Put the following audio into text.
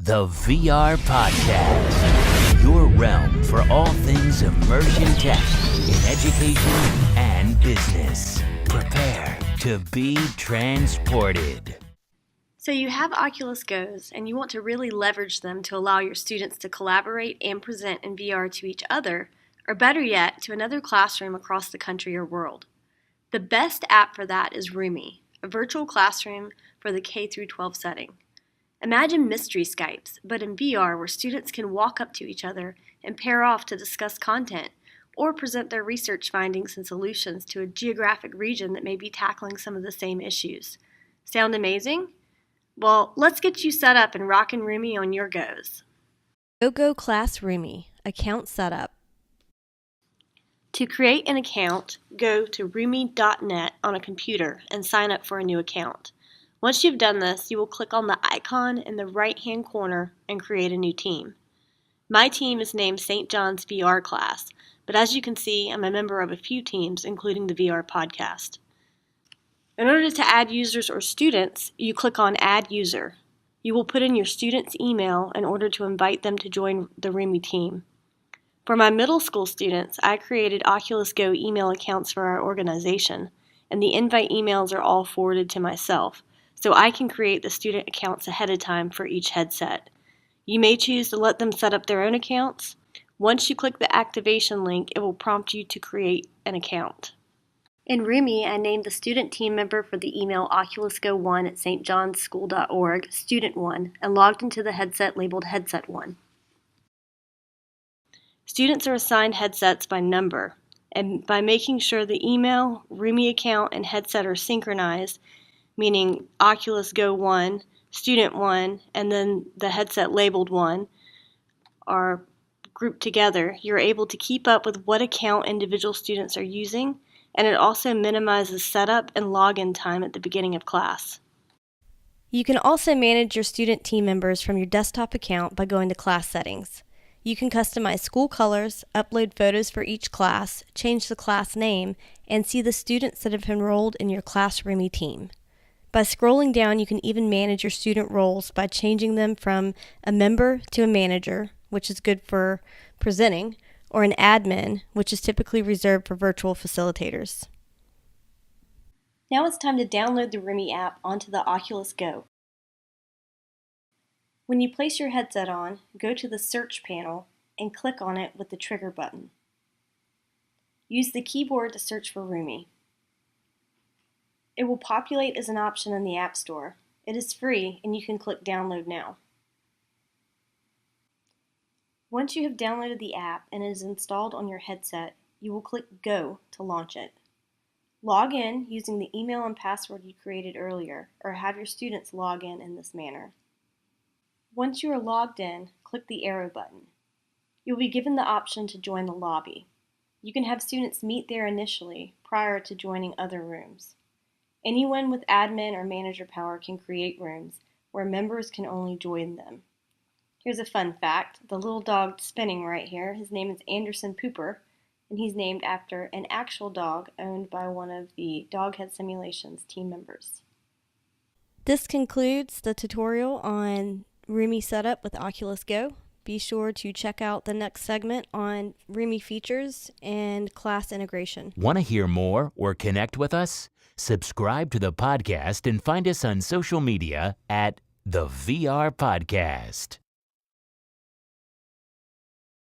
The VR Podcast, your realm for all things immersion tech in education and business. Prepare to be transported. So you have Oculus Go's and you want to really leverage them to allow your students to collaborate and present in VR to each other, or better yet, to another classroom across the country or world. The best app for that is Rumii, a virtual classroom for the K-12 setting. Imagine mystery Skypes, but in VR where students can walk up to each other and pair off to discuss content or present their research findings and solutions to a geographic region that may be tackling some of the same issues. Sound amazing? Well, let's get you set up and rockin' Rumii on your goes. Go Class Rumii, account setup. To create an account, go to rumii.net on a computer and sign up for a new account. Once you've done this, you will click on the icon in the right-hand corner and create a new team. My team is named St. John's VR class, but as you can see, I'm a member of a few teams, including the VR podcast. In order to add users or students, you click on Add User. You will put in your student's email in order to invite them to join the Rumii team. For my middle school students, I created Oculus Go email accounts for our organization, and the invite emails are all forwarded to myself, so I can create the student accounts ahead of time for each headset. You may choose to let them set up their own accounts. Once you click the activation link, it will prompt you to create an account. In Rumii, I named the student team member for the email OculusGo1 at stjohnschool.org Student1 and logged into the headset labeled Headset1. Students are assigned headsets by number, and by making sure the email, Rumii account, and headset are synchronized, meaning Oculus Go 1, Student 1, and then the headset labeled 1 are grouped together, you're able to keep up with what account individual students are using, and it also minimizes setup and login time at the beginning of class. You can also manage your student team members from your desktop account by going to Class Settings. You can customize school colors, upload photos for each class, change the class name, and see the students that have enrolled in your Class Rumii team. By scrolling down, you can even manage your student roles by changing them from a member to a manager, which is good for presenting, or an admin, which is typically reserved for virtual facilitators. Now it's time to download the Rumii app onto the Oculus Go. When you place your headset on, go to the Search panel and click on it with the trigger button. Use the keyboard to search for Rumii. It will populate as an option in the App Store. It is free and you can click Download Now. Once you have downloaded the app and it is installed on your headset, you will click Go to launch it. Log in using the email and password you created earlier, or have your students log in this manner. Once you are logged in, click the arrow button. You'll be given the option to join the lobby. You can have students meet there initially prior to joining other rooms. Anyone with admin or manager power can create rooms where members can only join them. Here's a fun fact. The little dog spinning right here, his name is Anderson Pooper, and he's named after an actual dog owned by one of the Doghead Simulations team members. This concludes the tutorial on Rumii setup with Oculus Go. Be sure to check out the next segment on Rumii features and class integration. Want to hear more or connect with us? Subscribe to the podcast and find us on social media at The VR Podcast.